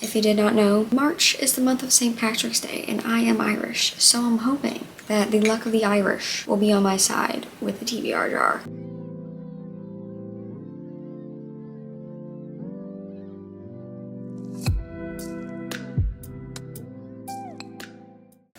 If you did not know, March is the month of St. Patrick's Day, and I am Irish, so I'm hoping that the luck of the Irish will be on my side with the TBR jar.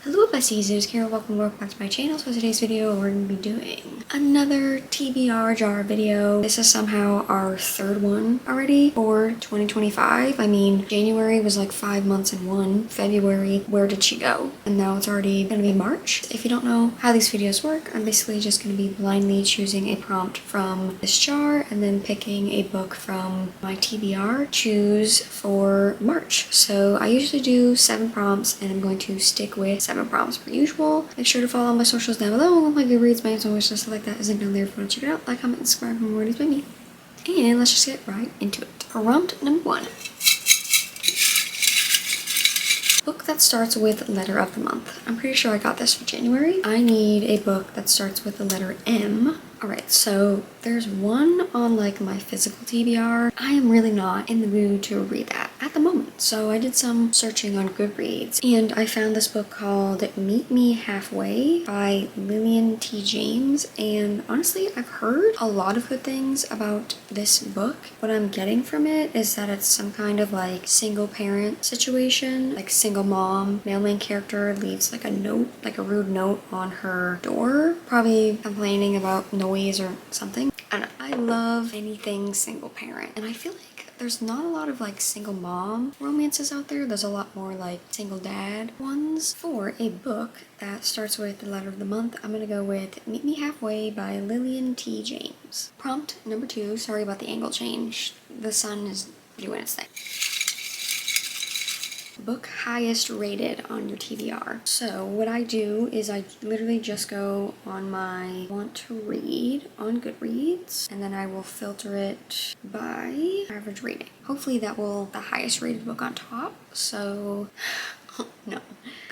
Hello besties, it is Keira. Welcome back to my channel. So today's video we're going to be doing another TBR jar video. This is somehow our third one already for 2025. I mean, January was like 5 months in one. February, where did she go? And now it's already going to be March. If you don't know how these videos work, I'm basically just going to be blindly choosing a prompt from this jar and then picking a book from my TBR choose for March. So I usually do 7 prompts and I'm going to stick with 7 prompts per usual. Make sure to follow my socials down below, my goodreads, my Amazon wish list, stuff like that is linked down there if you want to check it out. Like, comment, and subscribe for more videos by me. And let's just get right into it. Prompt number 1. Book that starts with letter of the month. I'm pretty sure I got this for January. I need a book that starts with the letter M. Alright, so there's one on like my physical TBR. I am really not in the mood to read that at the moment. So I did some searching on Goodreads and I found this book called Meet Me Halfway by Lillian T. James. And honestly, I've heard a lot of good things about this book. What I'm getting from it is that it's some kind of like single parent situation, like single mom. Male main character leaves like a note, like a rude note on her door, probably complaining about noise or something. And I love anything single parent, and I feel like there's not a lot of like single mom romances out there. There's a lot more like single dad ones. For a book that starts with the letter of the month, I'm gonna go with Meet Me Halfway by Lillian T. James. Prompt number 2. Sorry about the angle change. The sun is doing its thing. Book highest rated on your TBR. So what I do is I literally just go on my want to read on Goodreads and then I will filter it by average rating. Hopefully that will the highest rated book on top. So no.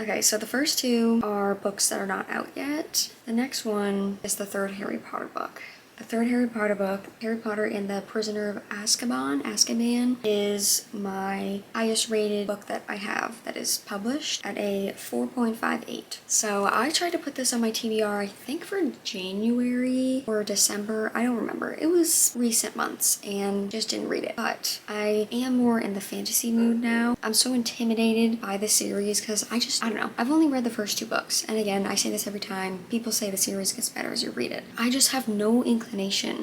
Okay, so the first 2 are books that are not out yet. The next one is the 3rd Harry Potter book. The 3rd Harry Potter book, Harry Potter and the Prisoner of Azkaban, is my highest rated book that I have that is published at a 4.58. So I tried to put this on my TBR, I think for January or December, I don't remember. It was recent months and just didn't read it. But I am more in the fantasy mood now. I'm so intimidated by the series because I don't know. I've only read the first 2 books. And again, I say this every time. People say the series gets better as you read it. I just have no inclination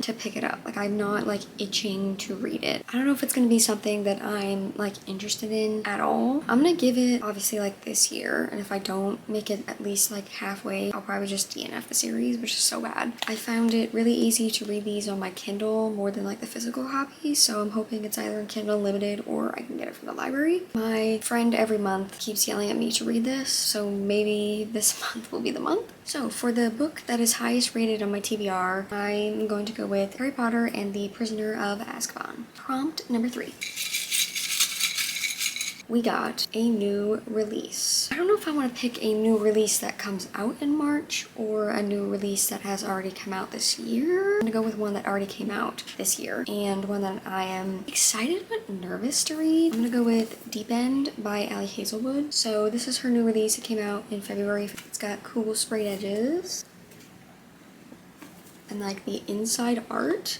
to pick it up. Like, I'm not like itching to read it. I don't know if it's gonna be something that I'm like interested in at all. I'm gonna give it obviously like this year, and if I don't make it at least like halfway, I'll probably just DNF the series, which is so bad. I found it really easy to read these on my Kindle more than like the physical copy, so I'm hoping it's either in Kindle Limited or I can get it from the library. My friend every month keeps yelling at me to read this, so maybe this month will be the month. So for the book that is highest rated on my TBR, I'm going to go with Harry Potter and the Prisoner of Azkaban. Prompt number 3. We got a new release. I don't know if I want to pick a new release that comes out in March or a new release that has already come out this year. I'm gonna go with one that already came out this year and one that I am excited but nervous to read. I'm gonna go with Deep End by Ali Hazelwood. So this is her new release. It came out in February. It's got cool sprayed edges and like the inside art.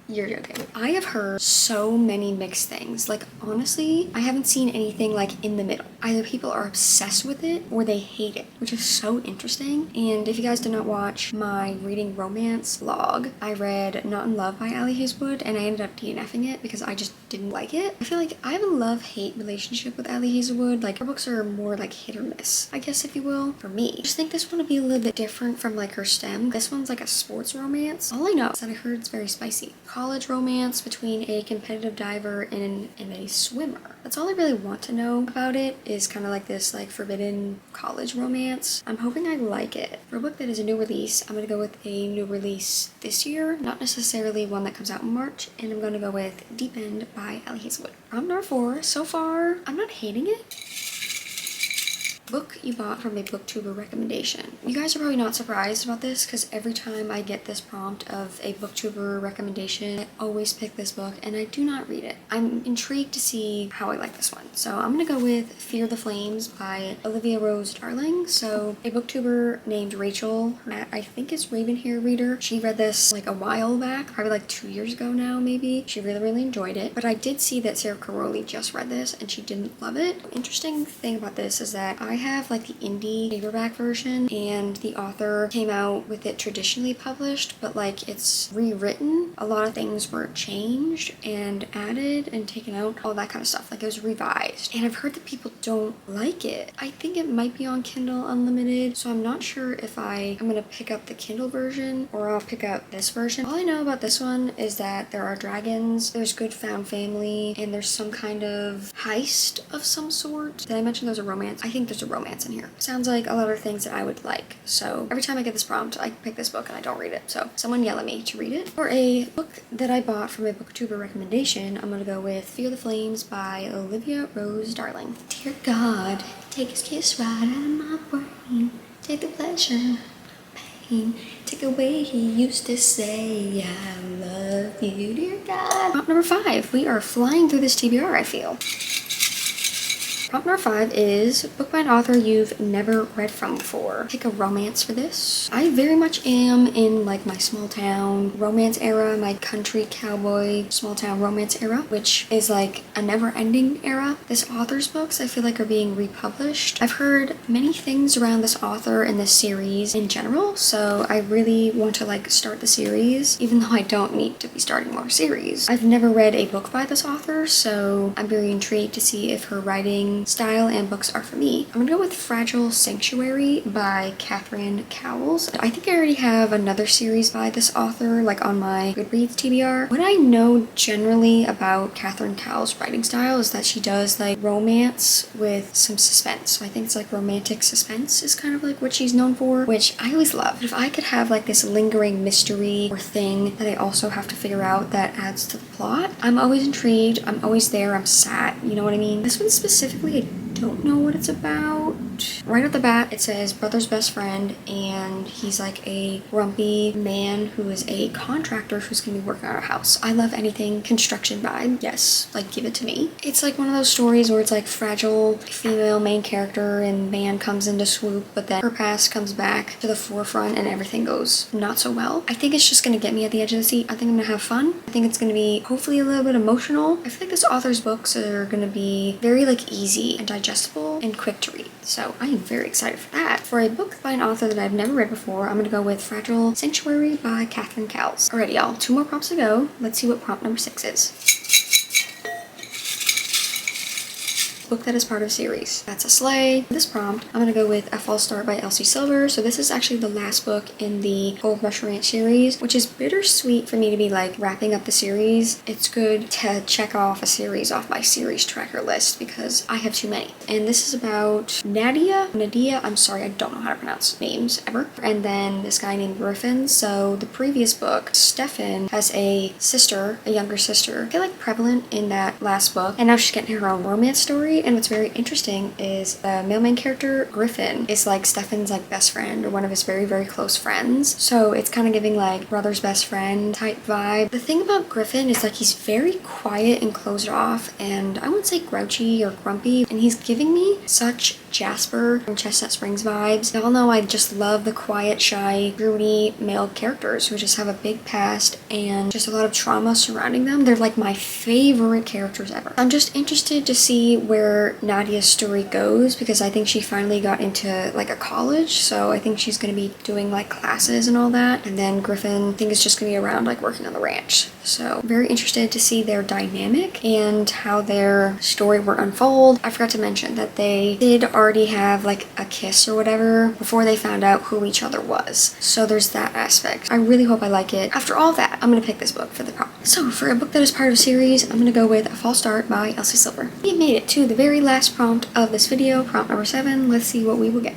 You're joking. I have heard so many mixed things. Like, honestly, I haven't seen anything like in the middle. Either people are obsessed with it or they hate it, which is so interesting. And if you guys did not watch my reading romance vlog, I read Not in Love by Ali Hazelwood and I ended up DNFing it because I just didn't like it. I feel like I have a love-hate relationship with Ali Hazelwood. Like, her books are more like hit or miss, I guess, if you will, for me. I just think this one would be a little bit different from like her stem. This one's like a sports romance. All I know is that I heard it's very spicy. College romance between a competitive diver and a swimmer. That's all I really want to know about it, is kind of like this like forbidden college romance. I'm hoping I like it. For a book that is a new release, I'm gonna go with a new release this year, not necessarily one that comes out in March, and I'm gonna go with Deep End by Ali Hazelwood. Prompt number 4. So far, I'm not hating it. Book you bought from a booktuber recommendation. You guys are probably not surprised about this because every time I get this prompt of a booktuber recommendation, I always pick this book and I do not read it. I'm intrigued to see how I like this one. So I'm gonna go with Fear the Flames by Olivia Rose Darling. So a booktuber named Rachel, I think is Raven Hair Reader. She read this like a while back, probably like 2 years ago now maybe. She really enjoyed it. But I did see that Sarah Caroli just read this and she didn't love it. Interesting thing about this is that I have like the indie paperback version and the author came out with it traditionally published, but like it's rewritten. A lot of things were changed and added and taken out, all that kind of stuff. Like it was revised. And I've heard that people don't like it. I think it might be on Kindle Unlimited, so I'm not sure if I'm gonna pick up the Kindle version or I'll pick up this version. All I know about this one is that there are dragons, there's good found family, and there's some kind of heist of some sort. Did I mention there's a romance? I think there's a romance in here. Sounds like a lot of things that I would like. So every time I get this prompt, I pick this book and I don't read it. So someone yell at me to read it. For a book that I bought from a booktuber recommendation, I'm gonna go with Fear the Flames by Olivia Rose Darling. Dear God, take his kiss right out of my brain. Take the pleasure, pain. Take away he used to say, I love you, dear God. Prompt number 5. We are flying through this TBR, I feel. Prompt number 5 is book by an author you've never read from before. Pick a romance for this. I very much am in like my small town romance era, my country cowboy small town romance era, which is like a never-ending era. This author's books I feel like are being republished. I've heard many things around this author and this series in general, so I really want to like start the series, even though I don't need to be starting more series. I've never read a book by this author, so I'm very intrigued to see if her writing style and books are for me. I'm gonna go with Fragile Sanctuary by Catherine Cowles. I think I already have another series by this author like on my Goodreads TBR. What I know generally about Catherine Cowles' writing style is that she does like romance with some suspense. So I think it's like romantic suspense is kind of like what she's known for, which I always love. If I could have like this lingering mystery or thing that I also have to figure out that adds to the plot, I'm always intrigued, I'm always there, I'm sat, you know what I mean? This one specifically, I don't know what it's about. Right off the bat, it says brother's best friend, and he's like a grumpy man who is a contractor who's gonna be working on a house. I love anything construction vibe. Yes, like give it to me. It's like one of those stories where it's like fragile female main character and man comes into swoop, but then her past comes back to the forefront and everything goes not so well. I think it's just gonna get me at the edge of the seat. I think I'm gonna have fun. I think it's gonna be hopefully a little bit emotional. I feel like this author's books are gonna be very like easy and digestible and quick to read. So I am very excited for that. For a book by an author that I've never read before, I'm gonna go with Fragile Sanctuary by Catherine Cowles. Alrighty y'all, 2 more prompts to go. Let's see what prompt number 6 is. Book that is part of series. That's a sleigh. For this prompt, I'm gonna go with A False Start by Elsie Silver. So this is actually the last book in the Gold Rush Ranch series, which is bittersweet for me to be like wrapping up the series. It's good to check off a series off my series tracker list because I have too many. And this is about Nadia, I'm sorry, I don't know how to pronounce names ever. And then this guy named Griffin. So the previous book, Stefan has a sister, a younger sister, I feel like prevalent in that last book. And now she's getting her own romance story. And what's very interesting is the male main character, Griffin, is like Stefan's like best friend or one of his very close friends. So it's kind of giving like brother's best friend type vibe. The thing about Griffin is like he's very quiet and closed off, and I wouldn't say grouchy or grumpy, and he's giving me such Jasper from Chestnut Springs vibes. Y'all know I just love the quiet, shy, broody male characters who just have a big past and just a lot of trauma surrounding them. They're like my favorite characters ever. I'm just interested to see where Nadia's story goes because I think she finally got into like a college, so I think she's gonna be doing like classes and all that. And then Griffin, I think, is just gonna be around like working on the ranch. So very interested to see their dynamic and how their story will unfold. I forgot to mention that they did already have like a kiss or whatever before they found out who each other was. So there's that aspect. I really hope I like it. After all that, I'm gonna pick this book for the prompt. So for a book that is part of a series, I'm gonna go with A False Start by Elsie Silver. We made it to the very last prompt of this video, prompt number 7. Let's see what we will get.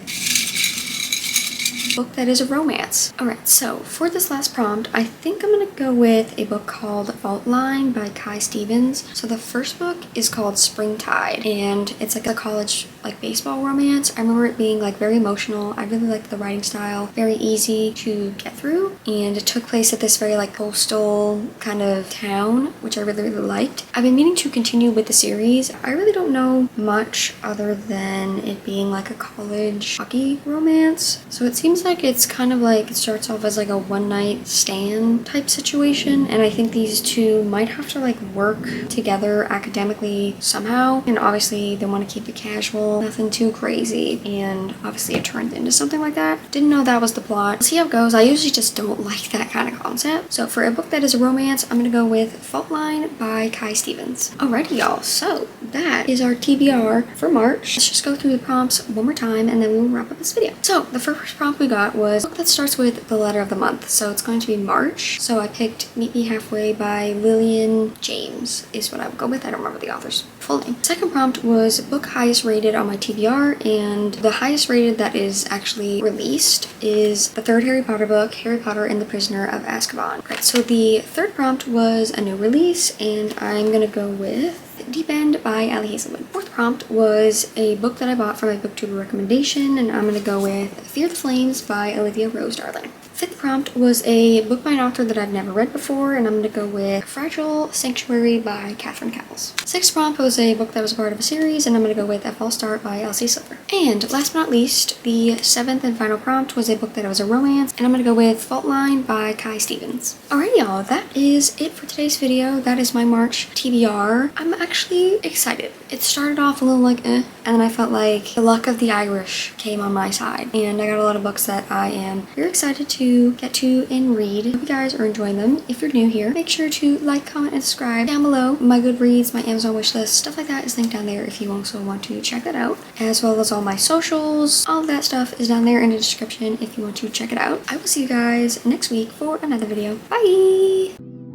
book that is a romance. Alright, so for this last prompt, I think I'm gonna go with a book called Fault Line by Kai Stevens. So the first book is called Springtide, and it's like a college baseball romance. I remember it being like very emotional. I really liked the writing style, very easy to get through, and it took place at this very like coastal kind of town, which I really liked. I've been meaning to continue with the series. I really don't know much other than it being like a college hockey romance. So it seems like it's kind of like it starts off as like a one night stand type situation, and I think these two might have to like work together academically somehow, and obviously they want to keep it casual, nothing too crazy, and obviously it turned into something like that. Didn't know that was the plot. See how it goes. I usually just don't like that kind of concept. So for a book that is a romance, I'm gonna go with Fault Line by Kai Stevens. Alrighty y'all, so that is our TBR for March. Let's just go through the prompts one more time and then we will wrap up this video. So the first prompt we got was a book that starts with the letter of the month. So it's going to be March. So I picked Meet Me Halfway by Lillian James is what I would go with. I don't remember the author's full name. Second prompt was book highest rated on my TBR, and the highest rated that is actually released is the third Harry Potter book, Harry Potter and the Prisoner of Azkaban. Right, so the third prompt was a new release, and I'm gonna go with Deep End by Ali Hazelwood. Fourth prompt was a book that I bought from a booktuber recommendation, and I'm gonna go with Fear the Flames by Olivia Rose Darling. Fifth prompt was a book by an author that I've never read before, and I'm going to go with Fragile Sanctuary by Catherine Cowles. Sixth prompt was a book that was a part of a series, and I'm going to go with A False Start by Elsie Silver. And last but not least, the seventh and final prompt was a book that was a romance, and I'm going to go with Fault Line by Kai Stevens. Alright y'all, that is it for today's video. That is my March TBR. I'm actually excited. It started off a little like and then I felt like the luck of the Irish came on my side, and I got a lot of books that I am very excited to get to and read. I hope you guys are enjoying them. If you're new here, make sure to like, comment, and subscribe down below. My Goodreads, my Amazon wishlist, stuff like that is linked down there if you also want to check that out, as well as all my socials. All of that stuff is down there in the description if you want to check it out. I will see you guys next week for another video. Bye!